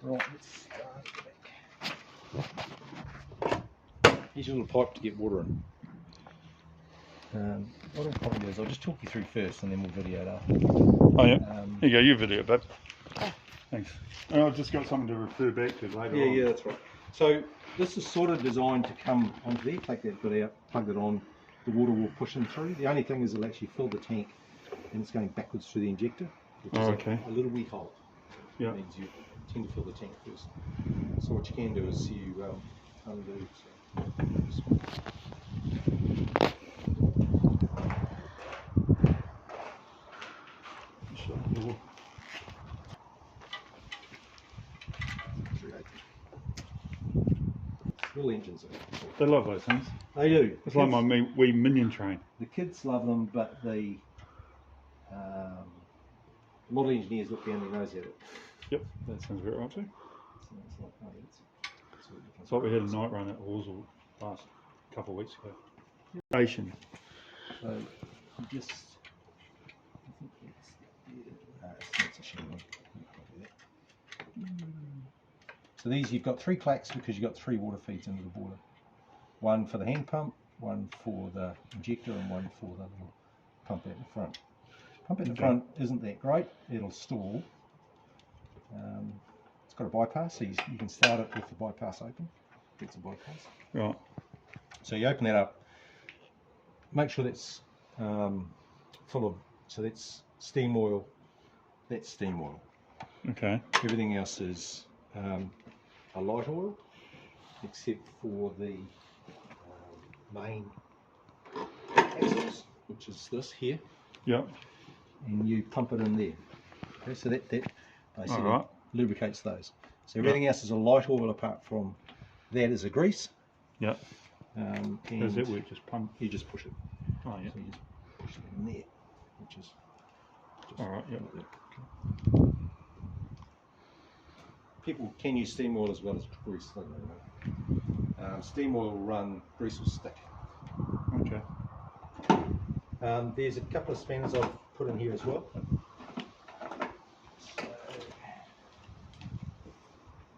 Right, let's start back. Here's your little pipe to get water in. What I'll probably do is I'll just talk you through first and then we'll video it after. Oh yeah, here you go, you video, babe. Thanks. And I've just got something to refer back to later on. Yeah, that's right. So this is sort of designed to come onto there, take that bit out, plug it on, the water will push in through. The only thing is it'll actually fill the tank and it's going backwards through the injector, which is a little wee hole. Yeah. That means you tend to fill the tank first. So what you can do is you undo. Little engines in it. They love those things. They do. It's like my wee minion train. The kids love them, but the model engineers look down their nose at it. Yep, that sounds about right too. So it's like, oh, it's like we had a night run at Horsell last couple of weeks ago. Station. So you just, I think it's a shame one. So these, you've got 3 clacks because you've got 3 water feeds into the boiler. One for the hand pump, one for the injector, and one for the little pump at the front. Pump at the front isn't that great, it'll stall. It's got a bypass, so you can start it with the bypass open. It's a bypass. Right. So you open that up, make sure that's full of, so that's steam oil, that's steam oil. Okay. Everything else is a light oil, except for the main axles, which is this here. Yep. And you pump it in there. Okay, so that basically lubricates those. So everything else is a light oil apart from that is a grease. Yep. And does it work? Just pump? You just push it. Oh yeah. So you just push it in there, which is just alright, yep. Like people can use steam oil as well as grease. Steam oil will run, grease will stick. Okay. There's a couple of spanners I've put in here as well.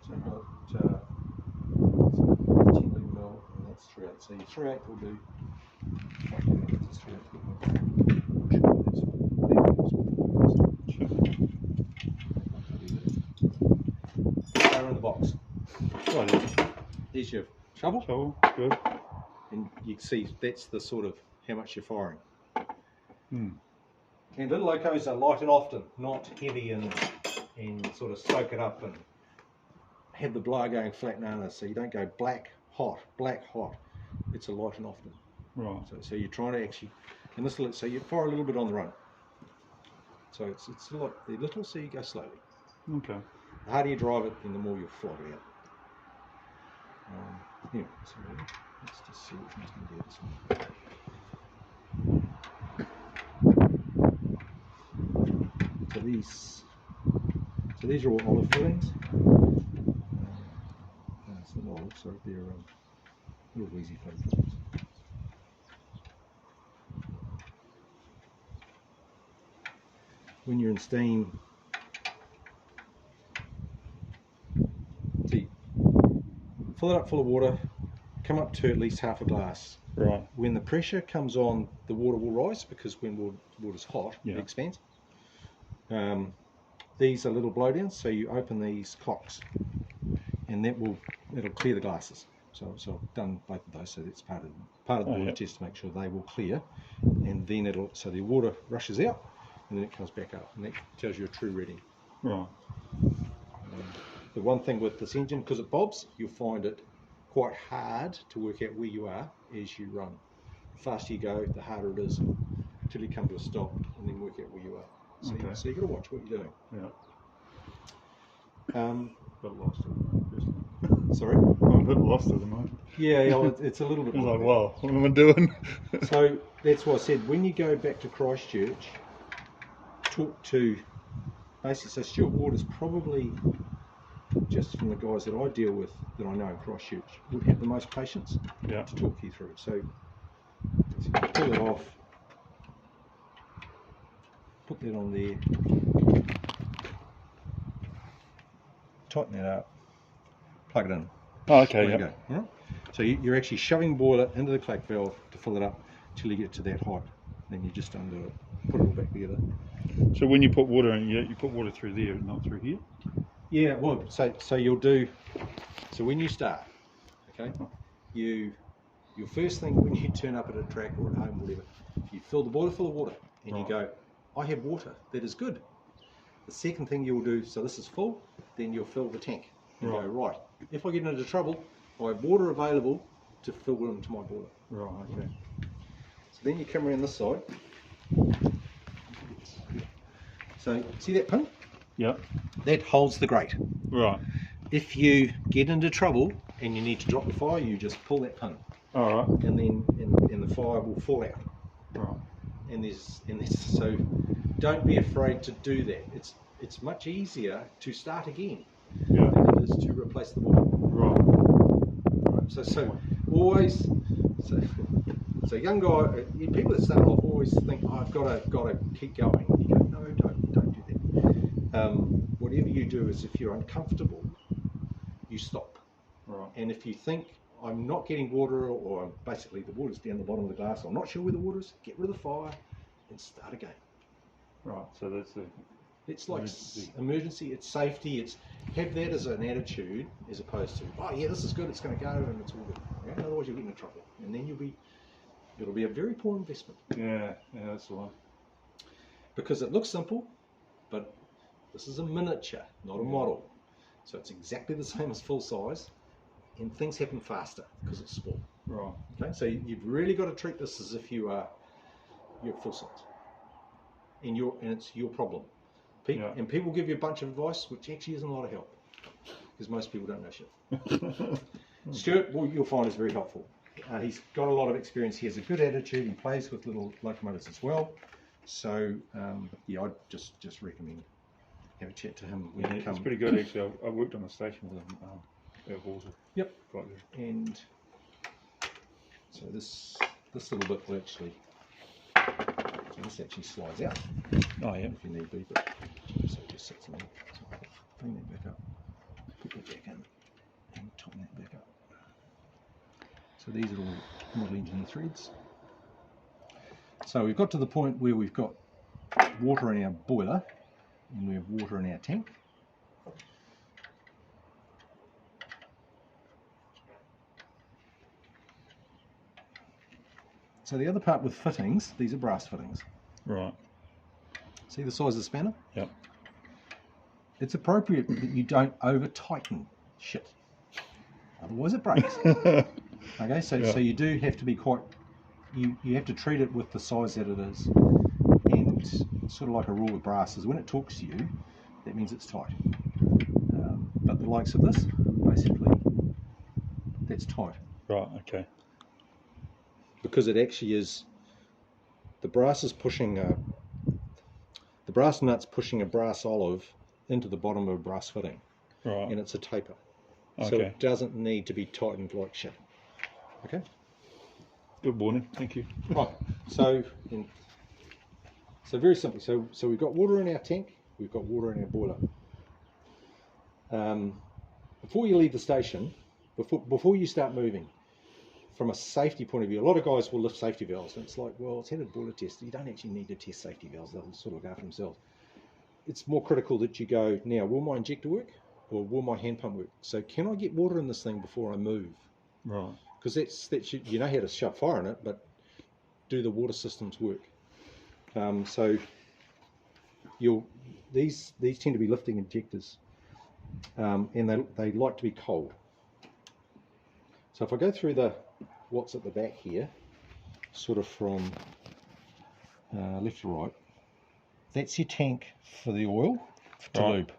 So I've got 10 mil, and that's 3/8. So your 3/8 will do. They're in the box. Right. There's your shovel. Shovel, good. And you can see that's the sort of how much you're firing. Hmm. And little locos are light and often, not heavy and sort of soak it up and have the blower going flat. No, so you don't go black hot. It's a light and often. Right. So you're trying to actually, and this, so you fire a little bit on the run. So it's a lot. They're little, so you go slowly. Okay. The harder you drive it, then the more you'll flog it out. Yeah, so let's just see which one's going to do this one. So these are all olive fillings. It's not olive, sorry, they're little wheezy fillings. When you're in steam, see, fill it up full of water, come up to at least half a glass. Right. When the pressure comes on, the water will rise because when water's hot, it expands. These are little blowdowns, so you open these cocks, and it'll clear the glasses. So I've done both of those, so that's part of the water test to make sure they will clear, and then so the water rushes out, and then it comes back up, and that tells you a true reading. Right. The one thing with this engine, because it bobs, you'll find it quite hard to work out where you are as you run. The faster you go, the harder it is until you come to a stop, and then work out where you are. So, so you've got to watch what you're doing. Yeah. Bit lost at the moment. Sorry? I'm a bit lost at the moment. Yeah, it's a little bit. I was like, wow, what am I doing? So that's why I said when you go back to Christchurch, talk to basically. So Stuart Ward is probably, just from the guys that I deal with that I know in Christchurch, would have the most patience to talk you through. So pull it off. Put that on there, tighten that up, plug it in. Oh, okay, There you yeah. go. All right? So you're actually shoving boiler into the clack valve to fill it up till you get to that height. Then you just undo it, put it all back together. So when you put water in, you put water through there, not through here? Yeah, well, so you'll do, so when you start, okay, your first thing when you turn up at a track or at home, whatever, you fill the boiler full of water and you go, I have water, that is good. The second thing you'll do, so this is full, then you'll fill the tank and go, right, if I get into trouble, I have water available to fill into my boiler. Right, okay. So then you come around this side. So see that pin? Yep. That holds the grate. Right. If you get into trouble and you need to drop the fire, you just pull that pin. All right. And then and the fire will fall out. Right. And there's so don't be afraid to do that. It's much easier to start again Yeah. than it is to replace the boiler. Right. So always so young guy, people that start off always think, oh, I've got to keep going. You go, no, don't do that. Whatever you do is, if you're uncomfortable, you stop. Right. And if you think I'm not getting water, or basically the water's down the bottom of the glass, I'm not sure where the water is, get rid of the fire and start again. Right. So that's the. It's like emergency, it's safety, it's have that as an attitude as opposed to, oh yeah, this is good, it's going to go and it's all good. Yeah? Otherwise you'll get into trouble, and then it'll be a very poor investment. Yeah, that's the one. Because it looks simple, but this is a miniature, not a model. So it's exactly the same as full size, and things happen faster because it's small. Right. Okay, so you've really got to treat this as if you're full size, and it's your problem. And people give you a bunch of advice, which actually isn't a lot of help, because most people don't know shit. Stuart, what you'll find is very helpful. He's got a lot of experience. He has a good attitude. He plays with little locomotives as well. So yeah, I'd just recommend have a chat to him when you come. It's pretty good actually. I worked on a station with him at Water. Yep. Quite good. And so this little bit will actually. So this actually slides out. Oh yeah. If you need be, but so it just sits in there. So bring that back up, put that back in, and tighten that back up. So these are all model engineer threads. So we've got to the point where we've got water in our boiler and we have water in our tank. So the other part with fittings, these are brass fittings. Right. See the size of the spanner? Yep. It's appropriate that you don't over tighten shit, otherwise it breaks. Okay, so you do have to be quite, you have to treat it with the size that it is, and sort of like a rule of brass is when it talks to you, that means it's tight. But the likes of this, basically, that's tight. Right, okay. Because it actually is, the brass is pushing the brass nut's pushing a brass olive into the bottom of a brass fitting. Right. And it's a taper. Okay. So it doesn't need to be tightened like shit. Okay? Good warning, thank you. Right. So very simply, so we've got water in our tank, we've got water in our boiler. Before you leave the station, before you start moving, from a safety point of view, a lot of guys will lift safety valves, and it's like, well, it's had a boiler test. You don't actually need to test safety valves; they'll sort of look after themselves. It's more critical that you go, now, will my injector work, or will my hand pump work? So, can I get water in this thing before I move? Right. Because that's you know how to shove fire in it, but do the water systems work? So, these tend to be lifting injectors, and they like to be cold. So, if I go through what's at the back here, sort of from left to right, that's your tank for the oil to lube.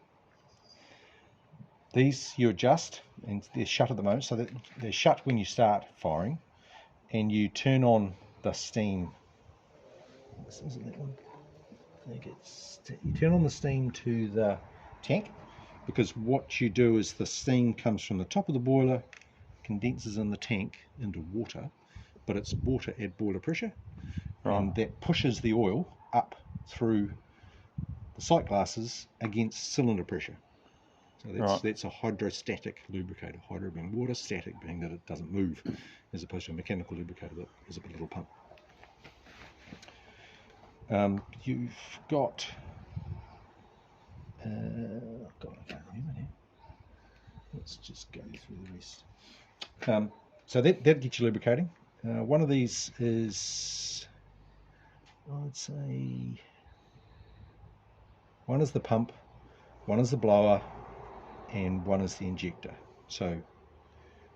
These you adjust, and they're shut at the moment, so that they're shut when you start firing, and you turn on the steam. This isn't that one. I think you turn on the steam to the tank, because what you do is the steam comes from the top of the boiler, condenses in the tank into water, but it's water at boiler pressure, and that pushes the oil up through the sight glasses against cylinder pressure. So that's a hydrostatic lubricator. Hydro being water, static being that it doesn't move, as opposed to a mechanical lubricator that is a little pump. You've got, God, I can't remember now. Let's just go through the rest. So that gets you lubricating. One of these is, I'd say, one is the pump, one is the blower, and one is the injector. So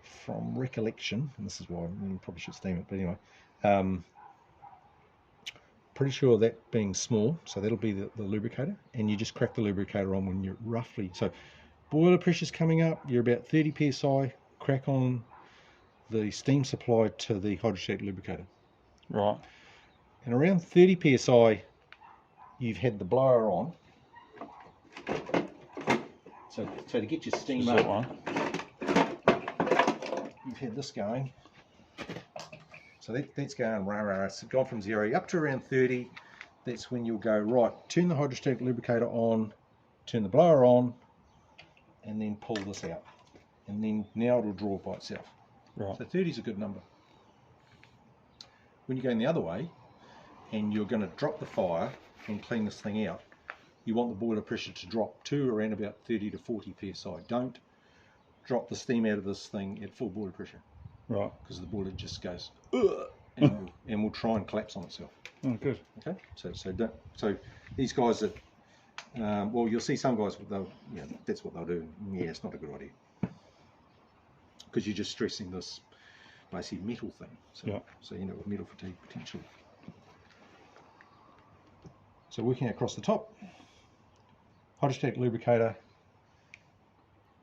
from recollection, and this is why I probably should steam it, but anyway, pretty sure that being small, so that'll be the lubricator, and you just crack the lubricator on when you're roughly, so boiler pressure's coming up, you're about 30 psi, crack on the steam supply to the hydrostatic lubricator. Right. And around 30 psi, you've had the blower on. So to get your steam up, that one. You've had this going. So that's going rah rah. It's gone from 0 up to around 30. That's when you'll go right. Turn the hydrostatic lubricator on, turn the blower on, and then pull this out. And then now it'll draw by itself. Right. So 30 is a good number. When you're going the other way, and you're going to drop the fire and clean this thing out, you want the boiler pressure to drop to around about 30 to 40 psi. Don't drop the steam out of this thing at full boiler pressure. Right. Because the boiler just goes, ugh, and will try and collapse on itself. Oh, good. Okay. So these guys that, well, you'll see some guys, that's what they'll do. Yeah, it's not a good idea. Because you're just stressing this basically metal thing. So you end up with metal fatigue potentially. So working across the top, hydrostatic lubricator,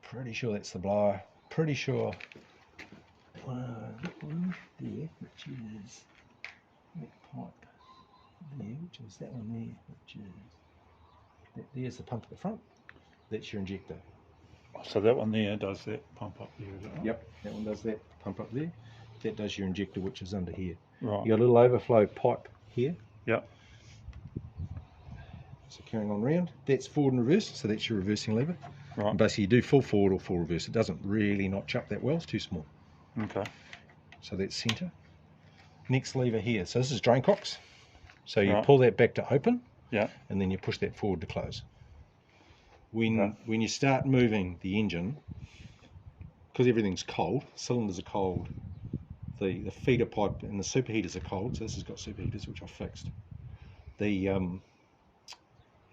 pretty sure that's the blower, pretty sure that one there, which is that pipe there, which is that one there, which is, there's the pump at the front, that's your injector. So that one there does that pump up there, is it right? Yep, that one does that pump up there. That does your injector, which is under here. Right. You got a little overflow pipe here. Yep. So carrying on round, that's forward and reverse, so that's your reversing lever. Right. And basically you do full forward or full reverse. It doesn't really notch up that well, it's too small. Okay. So that's centre. Next lever here, so this is drain cocks. So you Right. pull that back to open, Yeah. and then you push that forward to close. When you start moving the engine, because everything's cold, cylinders are cold, the feeder pipe and the superheaters are cold, so this has got superheaters which I fixed.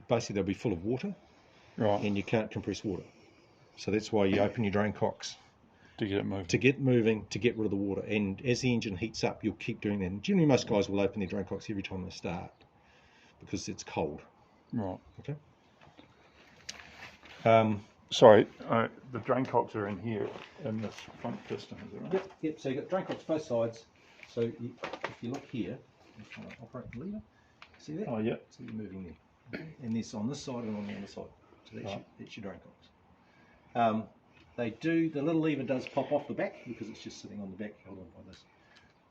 Basically they'll be full of water, Right. and you can't compress water. So that's why you open your drain cocks. To get it moving. To get moving, to get rid of the water. And as the engine heats up, you'll keep doing that. And generally most guys will open their drain cocks every time they start, because it's cold. Right. Okay. Sorry, the drain cocks are in here, in this front piston, is it right? Yep. So you've got drain cocks both sides. So if you look here, I'm trying to operate the lever. See that? Oh, yeah. So you're moving there. And this on this side and on the other side. So that's your drain cocks. The little lever does pop off the back because it's just sitting on the back held on by this.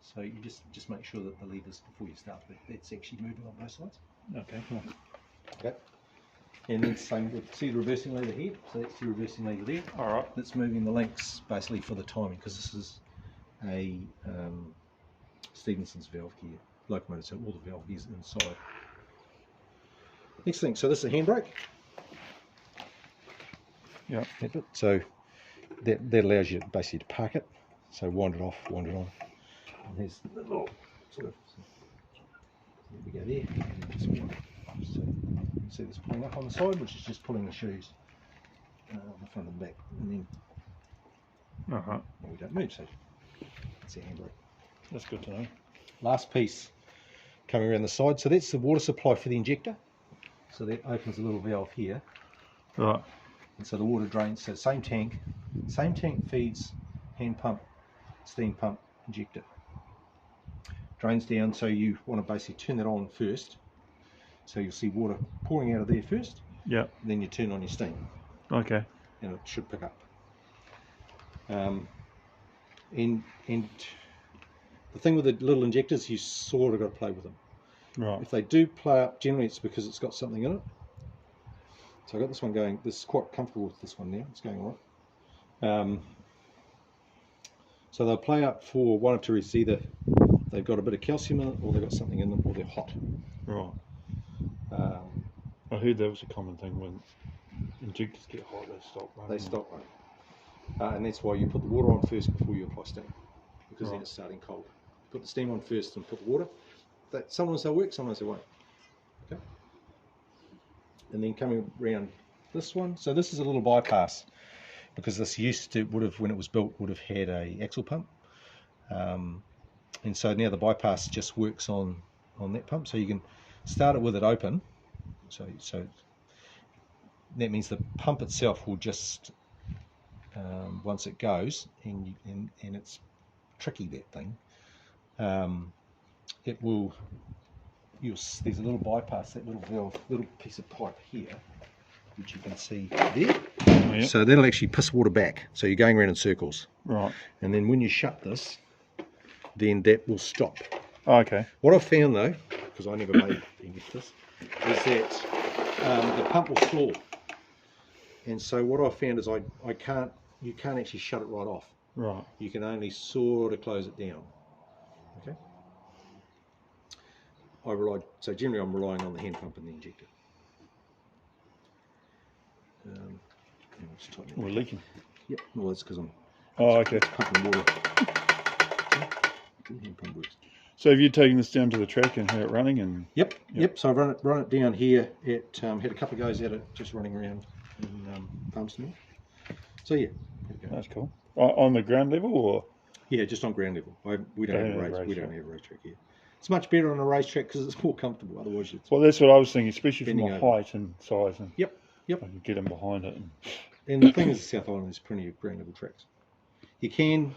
So you just make sure that the levers before you start, that's actually moving on both sides. Okay, cool. Okay. And then same with, see the reversing lever here? So that's the reversing lever there. All right. That's moving the links basically for the timing, because this is a Stephenson's valve gear locomotive, so all the valve gears inside. Next thing, so this is a handbrake. Yeah. So that allows you basically to park it. So wind it off, wind it on. And there's the little sort of, so there we go there. And just wind it off. So you can see this pulling up on the side, which is just pulling the shoes on the front and the back. And then we don't move, so that's our handbrake. That's good to know. Last piece coming around the side, so that's the water supply for the injector. So that opens a little valve here. Right. And so the water drains, so same tank feeds hand pump, steam pump, injector. Drains down, so you want to basically turn that on first. So you'll see water pouring out of there first. Yeah. And then you turn on your steam. Okay. And it should pick up. And the thing with the little injectors, you sort of got to play with them. Right. If they do play up, generally it's because it's got something in it. So I got this one going. This is quite comfortable with this one now. It's going all right. So they'll play up for one of two reasons. Either they've got a bit of calcium in it, or they've got something in them, or they're hot. Right. I heard that was a common thing when injectors get hot, they stop running. They stop running. And that's why you put the water on first before you apply steam, because then it's starting cold. Put the steam on first and put the water. Sometimes they'll work, sometimes they won't. Okay. And then coming around this one, so this is a little bypass, because this when it was built, would have had a axle pump, and so now the bypass just works on that pump. So you can start it with it open. So that means the pump itself will just once it goes, and it's tricky, that thing. It will. There's a little bypass, that little valve, little piece of pipe here, which you can see there. Oh, yeah. So that'll actually piss water back. So you're going around in circles. Right. And then when you shut this, then that will stop. Oh, okay. What I've found though, because I never made any of this, is that the pump will floor. And so what I've found is you can't actually shut it right off. Right. You can only sort of close it down. Okay. So generally I'm relying on the hand pump and the injector. We're leaking. Yep, well that's because I'm okay. pumping water. Hand pump works. So have you taken this down to the track and had it running? And Yep. So I've run it down here. It had a couple of goes at it, just running around in Palmerston. So yeah. That's cool. On the ground level, or? Yeah, just on ground level. We don't have a racetrack here. It's much better on a racetrack because it's more comfortable. Otherwise, well, that's what I was thinking, especially from the height and size. And Yep. I can get in behind it. And the thing is, the South Island, there's plenty of ground level tracks. You can,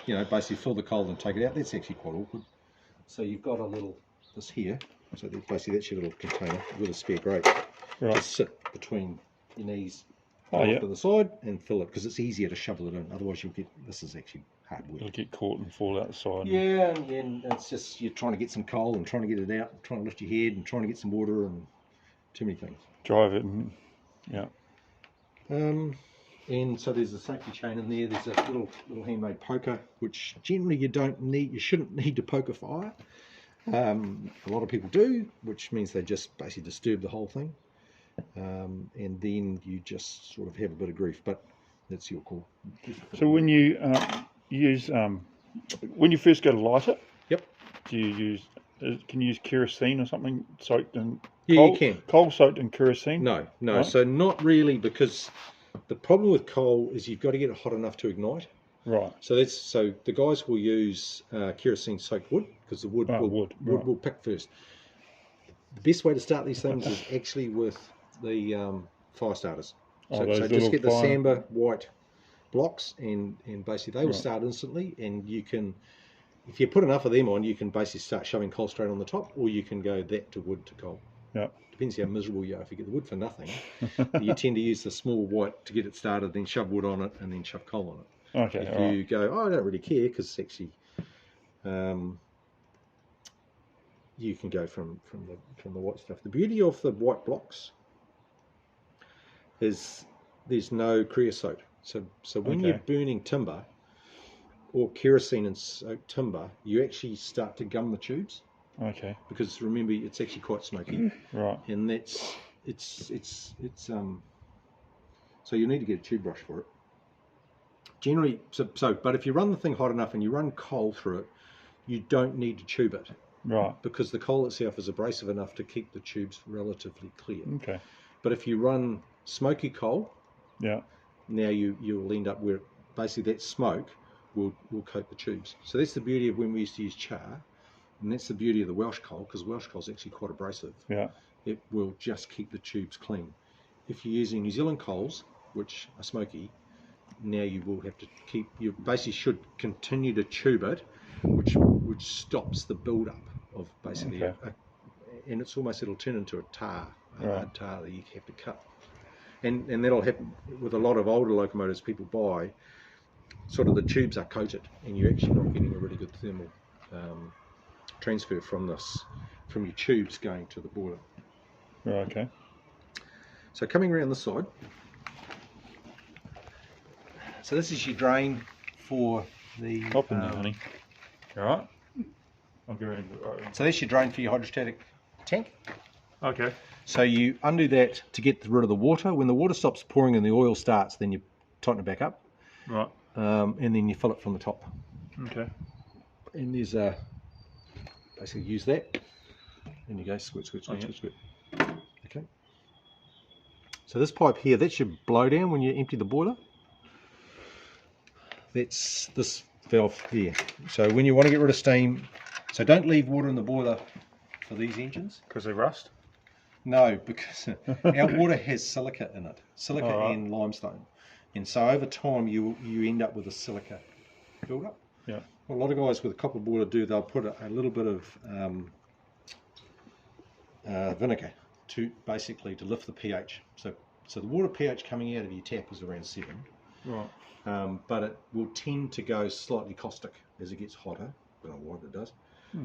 basically fill the coal and take it out. That's actually quite awkward. So you've got this here. So basically that's your little container with a spare grate. Right. Just sit between your knees to the side and fill it, because it's easier to shovel it in. Otherwise this is actually hard work. It'll get caught and fall out the side. Yeah, and it's just you're trying to get some coal and trying to get it out, trying to lift your head and trying to get some water and too many things. Drive it and and so there's a safety chain in there. There's a little handmade poker, which generally you shouldn't need to poke a fire. A lot of people do, which means they just basically disturb the whole thing, and then you just sort of have a bit of grief. But that's your call. So when you when you first go to light it, do you use? Can you use kerosene or something soaked in? Yeah, you can. Coal soaked in kerosene? No. Right. So not really, because the problem with coal is you've got to get it hot enough to ignite. Right. So the guys will use kerosene soaked wood, because the wood will pick first. The best way to start these things is actually with the fire starters. So just get the Samba white blocks, and basically they will start instantly, and you can, if you put enough of them on, you can basically start shoving coal straight on the top, or you can go that to wood to coal. Yeah. Depends how miserable you are. If you get the wood for nothing, you tend to use the small white to get it started, then shove wood on it, and then shove coal on it. Okay. If you go, I don't really care, because actually, you can go from the white stuff. The beauty of the white blocks is there's no creosote. So when you're burning timber or kerosene and soaked timber, you actually start to gum the tubes. Okay. Because remember, it's actually quite smoky. Right. And so you need to get a tube brush for it. Generally, but if you run the thing hot enough and you run coal through it, you don't need to tube it. Right. Because the coal itself is abrasive enough to keep the tubes relatively clear. Okay. But if you run smoky coal, now you'll end up where basically that smoke will coat the tubes. So that's the beauty of when we used to use char, and that's the beauty of the Welsh coal, because Welsh coal is actually quite abrasive. Yeah. It will just keep the tubes clean. If you're using New Zealand coals, which are smoky, now you will have to you basically should continue to tube it, which stops the build-up of basically and it's almost, it'll turn into a tar, hard tar that you have to cut. And that'll happen with a lot of older locomotives people buy. Sort of the tubes are coated, and you're actually not getting a really good thermal transfer from your tubes going to the boiler. Okay. So coming around the side. So this is your drain for the... Up in there, honey. You alright? I'll get ready. So that's your drain for your hydrostatic tank. Okay. So you undo that to get rid of the water. When the water stops pouring and the oil starts, then you tighten it back up. Right. And then you fill it from the top. Okay. And there's a... Basically use that. And you go squirt, squirt, squirt, squirt, squirt. Okay. So this pipe here, that's your blow down when you empty the boiler. That's this valve here. So when you want to get rid of steam, so don't leave water in the boiler for these engines. Because they rust? No, because our water has silica in it, silica and limestone, and so over time you end up with a silica build-up. Yeah. What a lot of guys with a copper boiler do, they'll put a little bit of vinegar to basically to lift the pH. So the water pH coming out of your tap is around 7. Right. But it will tend to go slightly caustic as it gets hotter. I don't know why it does.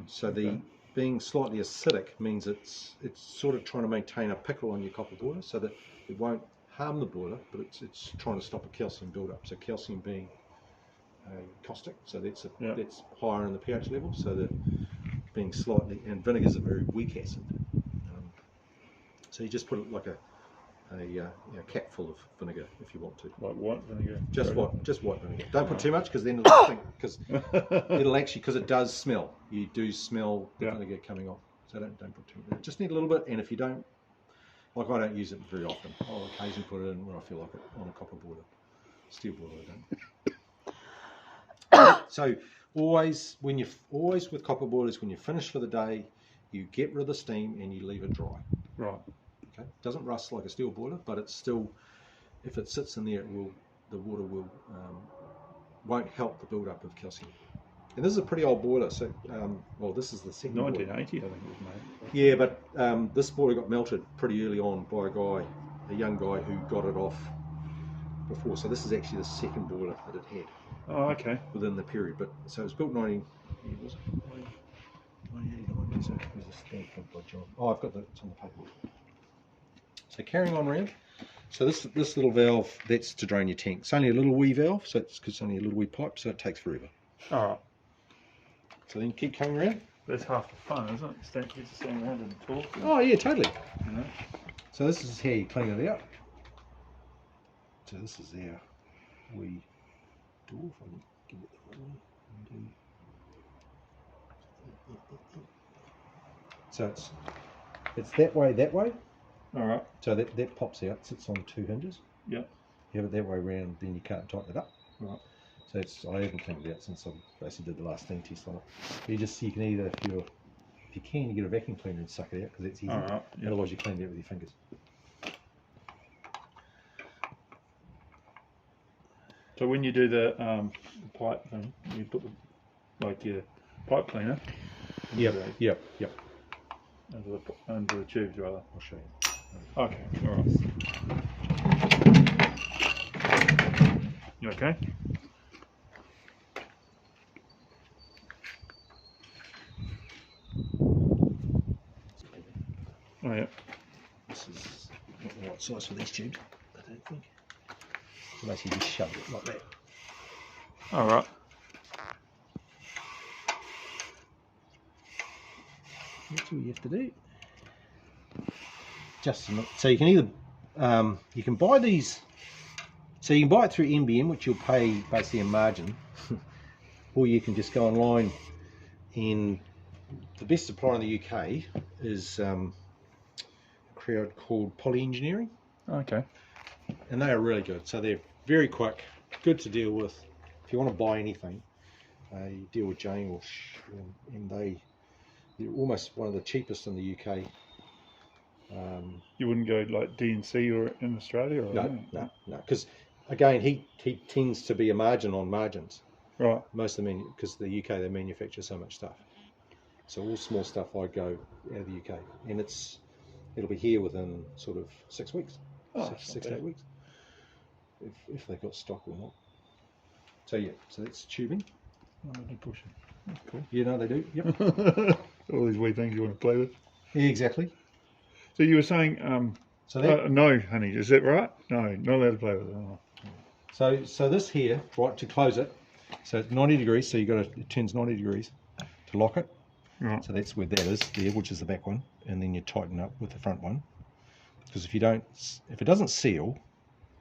So the being slightly acidic means it's sort of trying to maintain a pickle on your copper boiler so that it won't harm the boiler, but it's trying to stop a calcium build-up. So calcium being caustic, so that's higher in the pH level. So that being slightly, and vinegar is a very weak acid. So you just put it like a cap full of vinegar if you want to. Like white vinegar? Just white vinegar. Don't put too much because then it'll stink, because it'll actually, because it does smell. You do smell the vinegar coming off. So don't put too much. Just need a little bit, and if you don't, like I don't use it very often. I'll occasionally put it in when I feel like it on a copper boiler. Steel boiler I don't. So always with copper boilers, when you finish for the day, you get rid of the steam and you leave it dry. Right. Okay. It doesn't rust like a steel boiler, but it's still, if it sits in there, the water won't help the build-up of calcium. And this is a pretty old boiler, so well, this is the second 1980, boiler. I think it was made. Yeah, but this boiler got melted pretty early on by a young guy who got it off before. So this is actually the second boiler that it had. Oh, okay. Within the period, but so it was built 1989. There's a stamp by John. Oh, I've got it's on the paper. So carrying on around. So this little valve, that's to drain your tank. It's only a little wee valve, so it's only a little wee pipe, so it takes forever. All right. So then keep coming around. That's half the fun, isn't it? You just stand around and talk. Oh yeah, totally. You know? So this is how you clean it out. So this is our wee door. If I can give it the right way. So it's that way. All right. So that pops out, sits on 2 hinges. Yeah. You have it that way around, then you can't tighten it up. Right. So I haven't cleaned it out since I basically did the last steam test on it. You can either, if you can, you get a vacuum cleaner and suck it out because that's easy. All right. Yeah. Otherwise you clean it out with your fingers. So when you do the pipe thing, you put your pipe cleaner. Yep. Under the tubes, rather. I'll show you. Okay. All right. You okay? Oh yeah. This is not the right size for these tubes, I don't think. So basically just shove it like that. All right. That's all you have to do. So you can either you can buy these. So you can buy it through MBM, which you'll pay basically a margin, or you can just go online. And the best supplier in the UK is a crowd called Poly Engineering. Okay. And they are really good. So they're very quick, good to deal with. If you want to buy anything, you deal with Jane and they're almost one of the cheapest in the UK. You wouldn't go like DNC or in Australia, or no, because again he tends to be a margin on margins. Right. Most of them, because the UK they manufacture so much stuff. So all small stuff I go out of the UK, and it'll be here within sort of 6 weeks, six to 8 weeks, if they've got stock or not. So yeah, so that's tubing. Oh, they push it. That's cool. You know they do. Yep. All these wee things you want to play with. Yeah, exactly. So you were saying So that, no, honey, is that right? No, not allowed to play with it. Oh. so this here, right, to close it, so it's 90 degrees, so it turns 90 degrees to lock it. Right. So that's where that is there, which is the back one, and then you tighten up with the front one. Because if it doesn't seal,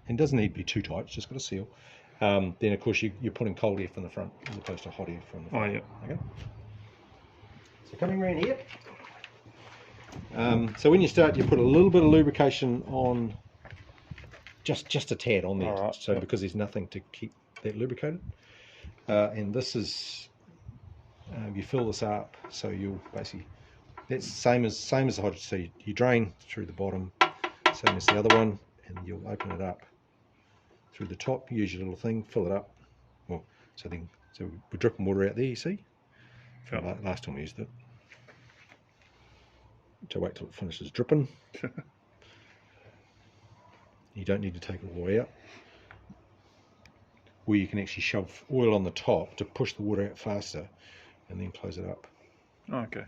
and it doesn't need to be too tight, it's just got a seal, then of course you're putting cold air from the front as opposed to hot air from the front. Oh, yeah. Okay. So coming around here, so when you start, you put a little bit of lubrication on, just a tad on there, Right, so because there's nothing to keep that lubricated. And this is, you fill this up, so you'll basically, that's same as the hydrogen. So you drain through the bottom, same as the other one, and you'll open it up through the top. Use your little thing, fill it up. Well, so we're dripping water out there. You see, from last time we used it. So wait till it finishes dripping. You don't need to take it all the way out. Or you can actually shove oil on the top to push the water out faster, and then close it up. Okay.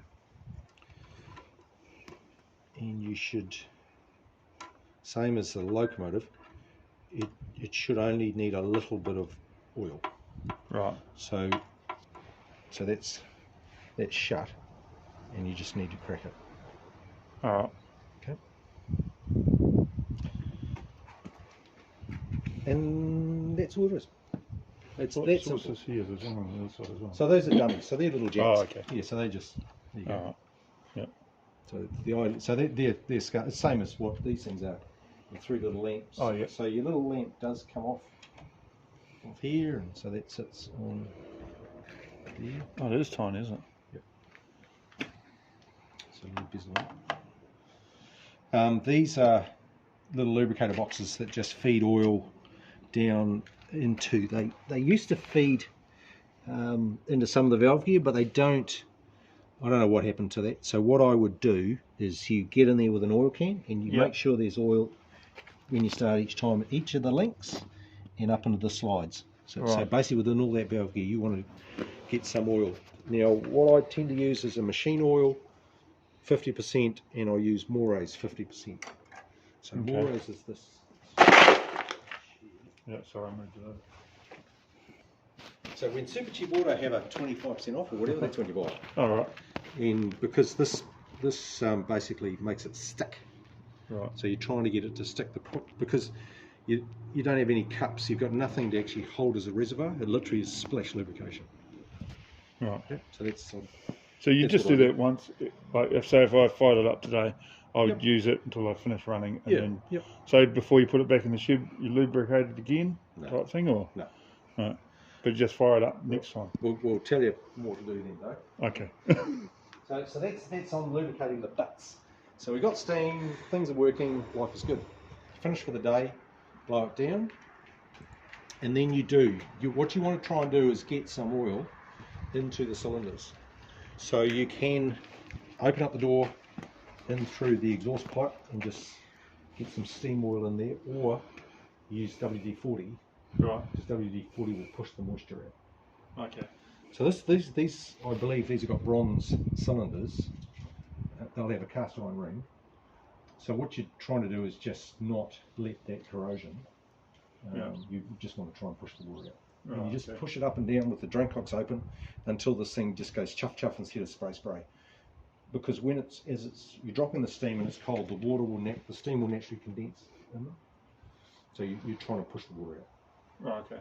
And you should, same as the locomotive, it should only need a little bit of oil. Right. So that's shut, and you just need to crack it. All right. Okay. And that's all it is. What's this here? There's one on the other side as well. So those are dummies. So they're little jacks. Oh, okay. Yeah. So they just, there you go. All right. Yeah. So they're the same as what these things are. The 3 little lamps. Oh, yeah. So your little lamp does come off here, and so that sits on there. Oh, it is tiny, isn't it? Yep. So a little bezel lamp. These are little lubricator boxes that just feed oil down into. They used to feed into some of the valve gear, but they don't. I don't know what happened to that. So what I would do is you get in there with an oil can, and you make sure there's oil when you start each time at each of the links and up into the slides. So basically within all that valve gear you want to get some oil. Now what I tend to use is a machine oil 50%, and I use Mora's 50%. So Mora's is this. Yeah, sorry, I moved it over. So when Super Cheap Auto have a 25% off or whatever, that's when you buy it. All right. And because this basically makes it stick. Right. So you're trying to get it to stick because you don't have any cups. You've got nothing to actually hold as a reservoir. It literally is splash lubrication. Right. Okay? So that's. So you just do that once. Like if I fired it up today, I would use it until I finish running, and then. So before you put it back in the shed, you lubricate it again, type thing, or no? Right. But you just fire it up next time. We'll tell you more to do then, though. Okay. So that's on lubricating the butts. So we got steam, things are working, life is good. Finish for the day, blow it down, and then what you want to try and do is get some oil into the cylinders. So you can open up the door in through the exhaust pipe and just get some steam oil in there, or use WD-40. Right. Because WD-40 will push the moisture out. Okay. So these I believe these have got bronze cylinders. They'll have a cast iron ring. So what you're trying to do is just not let that corrosion. You just want to try and push the water out. Right, and you just push it up and down with the drain cocks open until this thing just goes chuff chuff instead of spray spray. Because when you're dropping the steam and it's cold, the steam will naturally condense in them. So you're trying to push the water out. Right. Okay.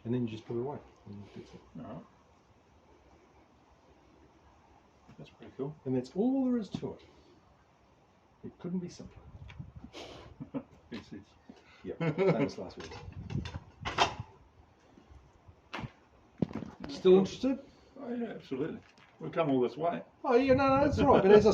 And then you just put it away. And that's it. All right. That's pretty cool. And that's all there is to it. It couldn't be simpler. Yep, same as last week. Still interested? Oh yeah, absolutely. We've come all this way. Oh yeah, no, it's all right. But as I